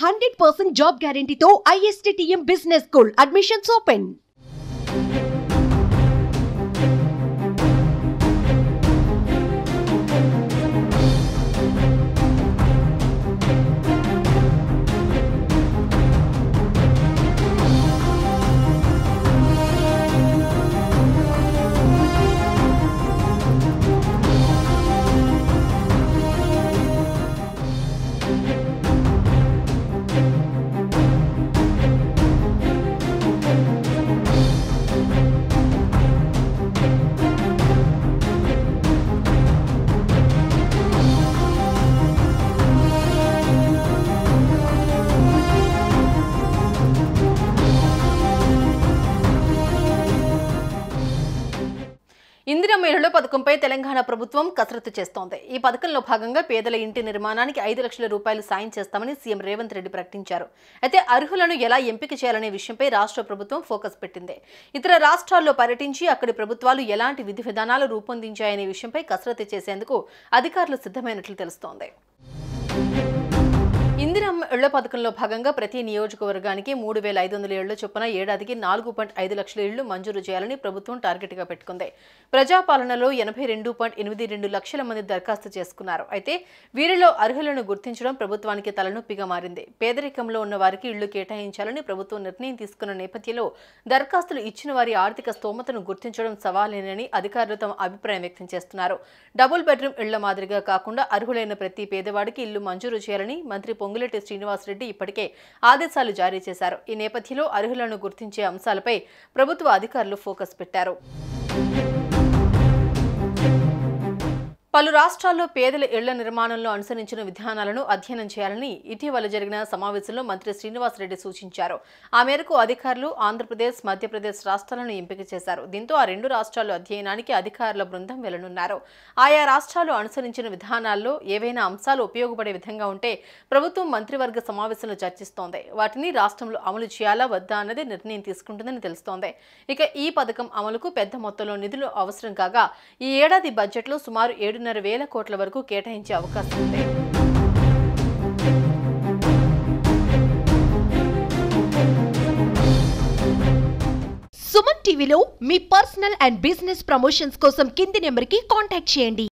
100% job guarantee to ISTTM Business School. Admissions open. Indiramma ఇళ్ల పథకంపై తెలంగాణ ప్రభుత్వం కసరత్తు చేస్తోంది. ఈ పథకంలో భాగంగా పేదల ఇంటి నిర్మాణానికి 5 లక్షల రూపాయలు సాయం చేస్తామని సీఎం రేవంత్ రెడ్డి ప్రకటించారు. అయితే అర్హులను ఎలా ఎంపిక చేయాలనే విషయంపై రాష్ట్ర ప్రభుత్వం ఫోకస్ పెట్టింది. ఇతర రాష్ట్రాల్లో పర్యటించి అక్కడి ప్రభుత్వాలు ఎలాంటి విధి విధానాలు రూపొందించాయనే విషయంపై కసరత్తు చేసేందుకు అధికారులు సిద్ధమైనట్లు తెలుస్తోంది. ఇందిరమ్మ ఇళ్ల పథకంలో భాగంగా ప్రతి నియోజకవర్గానికి 3,500 ఇళ్ల చొప్పున ఏడాదికి 4.5 లక్షల ఇళ్లు మంజూరు చేయాలని ప్రభుత్వం టార్గెట్గా పెట్టుకుంది. ప్రజాపాలనలో 82.82 లక్షల మంది దరఖాస్తు చేసుకున్నారు. అయితే వీరిలో అర్హులను గుర్తించడం ప్రభుత్వానికి తలనొప్పిగా మారింది. పేదరికంలో ఉన్న వారికి ఇళ్లు కేటాయించాలని ప్రభుత్వం నిర్ణయం తీసుకున్న నేపథ్యంలో దరఖాస్తులు ఇచ్చిన వారి ఆర్థిక స్తోమతను గుర్తించడం సవాలేనని అధికారులు తమ అభిప్రాయం వ్యక్తం చేస్తున్నారు. డబుల్ బెడ్రూమ్ ఇళ్ల మాదిరిగా కాకుండా అర్హులైన ప్రతి పేదవాడికి ఇల్లు మంజూరు చేయాలని మంత్రి పొంగులేటి శ్రీనివాసరెడ్డి ఇప్పటికే ఆదేశాలు జారీ చేశారు. ఈ నేపథ్యంలో అర్హులను గుర్తించే అంశాలపై ప్రభుత్వ అధికారులు ఫోకస్ పెట్టారు. పలు రాష్ట్రాల్లో పేదల ఇళ్ల నిర్మాణంలో అనుసరించిన విధానాలను అధ్యయనం చేయాలని ఇటీవల జరిగిన సమావేశంలో మంత్రి శ్రీనివాసరెడ్డి సూచించారు. ఆ మేరకు అధికారులు ఆంధ్రప్రదేశ్, మధ్యప్రదేశ్ రాష్ట్రాలను ఎంపిక చేశారు. దీంతో ఆ 2 రాష్ట్రాల్లో అధ్యయనానికి అధికారుల బృందం వెళ్లనున్నారు. ఆయా రాష్ట్రాలు అనుసరించిన విధానాల్లో ఏవైనా అంశాలు ఉపయోగపడే విధంగా ఉంటే ప్రభుత్వం మంత్రివర్గ సమావేశంలో చర్చిస్తోంది. వాటిని రాష్ట్రంలో అమలు చేయాలా వద్దా అన్నది నిర్ణయం తీసుకుంటుందని తెలుస్తోంది. ఇక ఈ పథకం అమలుకు పెద్ద మొత్తంలో నిధులు అవసరం కాగా ఈ ఏడాది బడ్జెట్లో సుమారు 7,500 కోట్ల వరకు కేటాయించే అవకాశం ఉంది. సుమన్ టీవీలో మీ పర్సనల్ అండ్ బిజినెస్ ప్రమోషన్స్ కోసం కింది నెంబర్కి కాంటాక్ట్ చేయండి.